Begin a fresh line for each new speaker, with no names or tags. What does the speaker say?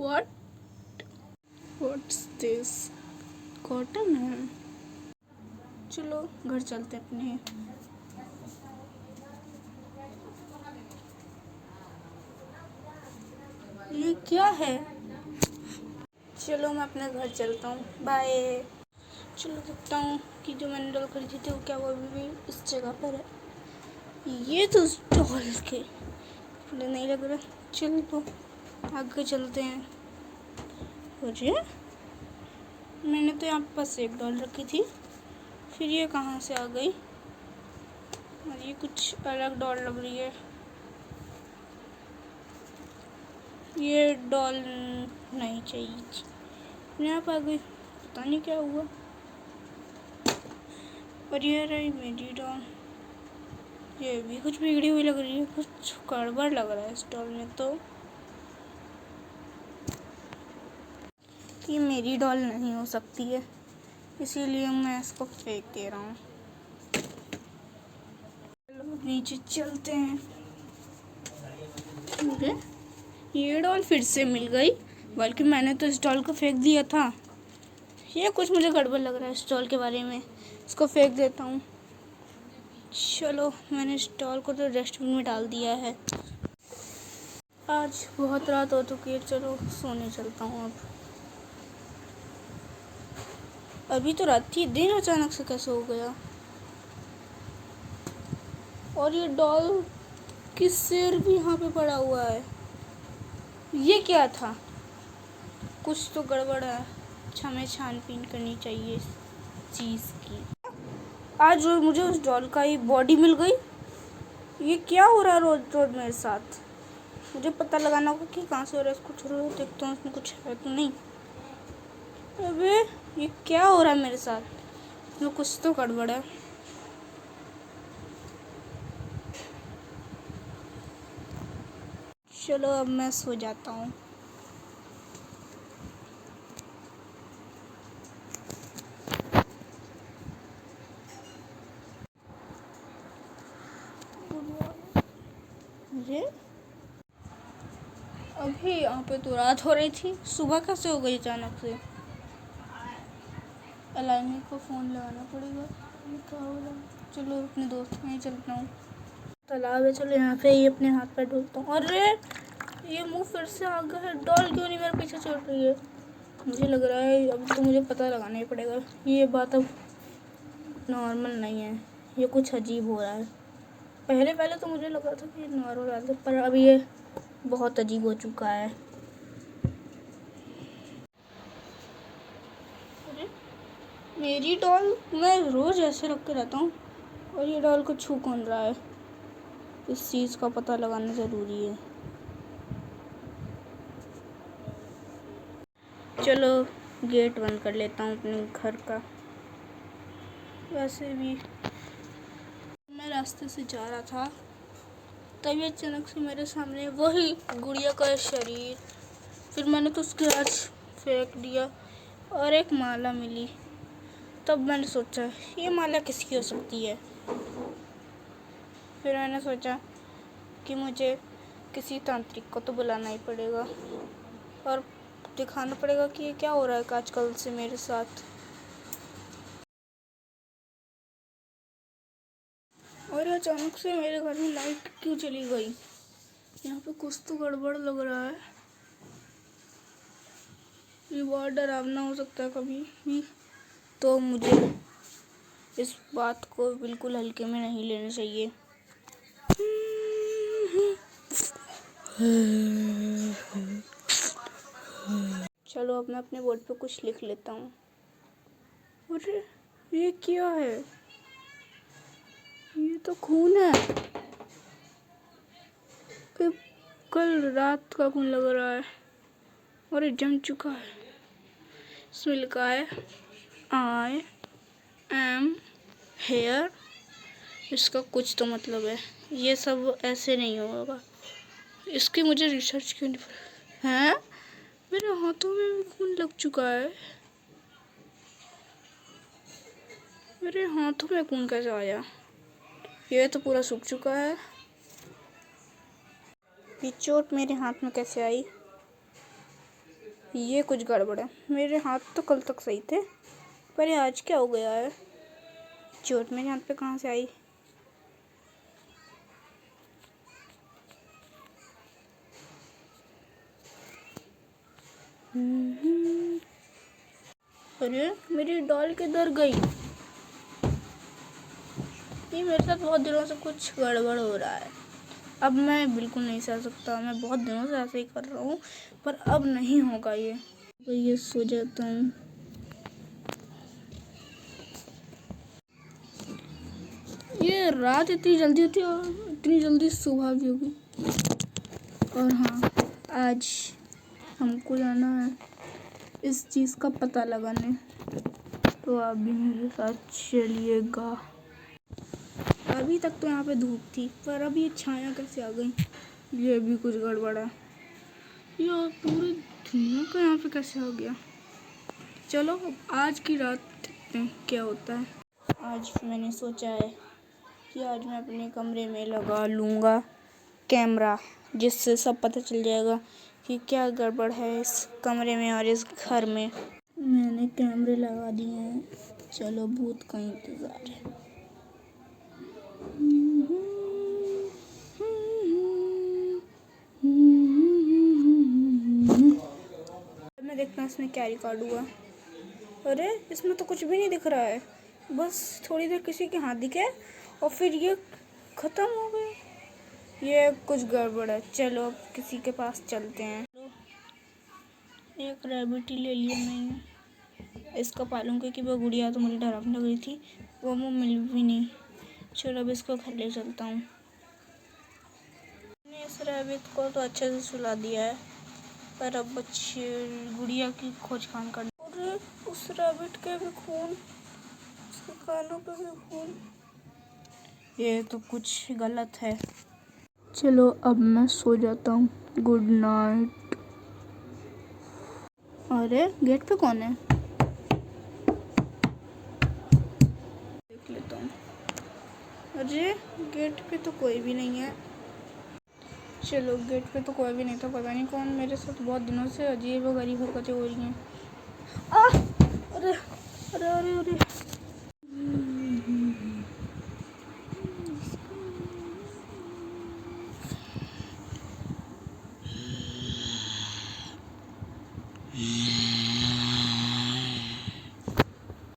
What what's this? Cotton है। चलो घर चलते अपने। ये क्या है? चलो मैं अपने घर चलता हूँ, बाय। चलो देखता हूँ कि जो मैंने डॉल खरीदी थी वो क्या वो अभी भी इस जगह पर है। ये तो उस डॉल के मुझे नहीं लग रहा। चलो तो आगे चलते हैं। अरे मैंने तो यहाँ पास एक डॉल रखी थी, फिर ये कहाँ से आ गई? और ये कुछ अलग डॉल लग रही है। ये डॉल नहीं चाहिए, यहाँ पर आ गई, पता नहीं क्या हुआ। और ये रही मेरी डॉल, ये भी कुछ बिगड़ी हुई लग रही है, कुछ गड़बड़ लग रहा है इस डॉल में। तो ये मेरी डॉल नहीं हो सकती है, इसीलिए मैं इसको फेंक दे रहा हूँ। चलो नीचे चलते हैं। मुझे ये डॉल फिर से मिल गई, बल्कि मैंने तो इस डॉल को फेंक दिया था। ये कुछ मुझे गड़बड़ लग रहा है इस डॉल के बारे में, इसको फेंक देता हूँ। चलो मैंने इस डॉल को तो डस्टबिन में डाल दिया है। आज बहुत रात हो चुकी है, चलो सोने चलता हूँ अब। अभी तो रात थी, दिन अचानक से कैसे हो गया? और ये डॉल की सिर भी यहाँ पे पड़ा हुआ है, ये क्या था? कुछ तो गड़बड़ है। अच्छा हमें छानबीन करनी चाहिए इस चीज़ की। आज रोज मुझे उस डॉल का ही बॉडी मिल गई। ये क्या हो रहा है रोज रोज मेरे साथ? मुझे पता लगाना होगा कि कहाँ से हो रहा है। इसको छोड़ो, देखता हूँ इसमें कुछ है तो नहीं। अबे ये क्या हो रहा है मेरे साथ? इसमें कुछ तो गड़बड़ है। चलो अब मैं सो जाता हूँ। अरे अभी यहाँ पे तो रात हो रही थी, सुबह कैसे हो गई अचानक से? अलाइमी को फ़ोन लगाना पड़ेगा, क्या हो रहा है? चलो अपने दोस्त के यहाँ चलता हूँ। तालाब है, चलो यहाँ पे ही अपने हाथ पैर धोता हूँ। अरे ये मुंह फिर से आ गया है, डॉल क्यों नहीं मेरे पीछे चल रही है? मुझे लग रहा है अब तो मुझे पता लगाना ही पड़ेगा। ये बात अब नॉर्मल नहीं है, ये कुछ अजीब हो रहा है। पहले पहले तो मुझे लगा था कि नॉर्मल है, पर अब ये बहुत अजीब हो चुका है। अरे मेरी डॉल मैं रोज़ ऐसे रख के रहता हूँ, और ये डॉल को छू कौन रहा है? इस चीज़ का पता लगाना ज़रूरी है। चलो गेट बंद कर लेता हूँ अपने घर का। वैसे भी मैं रास्ते से जा रहा था, तभी अचानक से मेरे सामने वही गुड़िया का शरीर, फिर मैंने तो उसके आज फेंक दिया और एक माला मिली। तब मैंने सोचा ये माला किसकी हो सकती है। फिर मैंने सोचा कि मुझे किसी तांत्रिक को तो बुलाना ही पड़ेगा और दिखाना पड़ेगा कि ये क्या हो रहा है आजकल से मेरे साथ। और अचानक से मेरे घर में लाइट क्यों चली गई? यहाँ पे कुछ तो गड़बड़ लग रहा है। ये बहुत डरावना हो सकता है कभी भी, तो मुझे इस बात को बिल्कुल हल्के में नहीं लेना चाहिए। चलो अब मैं अपने बोर्ड पे कुछ लिख लेता हूँ। अरे ये क्या है? ये तो खून है। कल रात का खून लग रहा है और ये जम चुका है। इसमें लिखा है आई एम हेयर। इसका कुछ तो मतलब है, ये सब ऐसे नहीं होगा। इसकी मुझे रिसर्च क्यों नहीं है? मेरे हाथों में भी खून लग चुका है। मेरे हाथों में खून कैसे आया? ये तो पूरा सूख चुका है। ये चोट मेरे हाथ में कैसे आई? ये कुछ गड़बड़ है। मेरे हाथ तो कल तक सही थे, पर ये आज क्या हो गया है? चोट मेरे हाथ पे कहाँ से आई? अरे मेरी डॉल किधर गई? ये मेरे साथ बहुत दिनों से कुछ गड़बड़ हो रहा है। अब मैं बिल्कुल नहीं सह सकता। मैं बहुत दिनों से ऐसे ही कर रहा हूँ, पर अब नहीं होगा ये। तो ये सो जाता हूँ। ये रात इतनी जल्दी होती है और इतनी जल्दी सुबह भी होगी। और हाँ, आज हमको जाना है इस चीज़ का पता लगाने, तो आप भी मेरे साथ चलिएगा। अभी तक तो यहाँ पे धूप थी, पर अब ये छाया कैसे आ गई? ये भी कुछ गड़बड़ है। ये पूरी दुनिया का यहाँ पे कैसे आ गया? चलो अब आज की रात देखते हैं क्या होता है। आज मैंने सोचा है कि आज मैं अपने कमरे में लगा लूँगा कैमरा, जिससे सब पता चल जाएगा कि क्या गड़बड़ है इस कमरे में और इस घर में। मैंने कैमरे लगा दिए हैं। चलो भूत का इंतज़ार है। मैं देखता हूँ इसमें क्या रिकॉर्ड हुआ। अरे इसमें तो कुछ भी नहीं दिख रहा है। बस थोड़ी देर किसी के हाथ दिखे और फिर ये ख़त्म हो गए। ये कुछ गड़बड़ है। चलो अब किसी के पास चलते हैं। एक रैबिट ही ले लिया मैंने। इसको पालूंगी कि वो गुड़िया तो मुझे डरावनी लग रही थी, वो मुँह मिल भी नहीं। चलो अब इसको घर ले चलता हूँ। मैंने इस रैबिट को तो अच्छे से सुला दिया है, पर अब बच्चे गुड़िया की खोज खान कर। और उस रैबिट के भी खून, उसके कानों पे भी खून। ये तो कुछ गलत है। चलो अब मैं सो जाता हूँ। Good night. अरे गेट पे कौन है? देख लेता हूँ। अरे गेट पे तो कोई भी नहीं है। चलो गेट पे तो कोई भी नहीं था, पता नहीं कौन। मेरे साथ बहुत दिनों से अजीब और गरीब हरकतें हो रही हैं। अरे अरे अरे अरे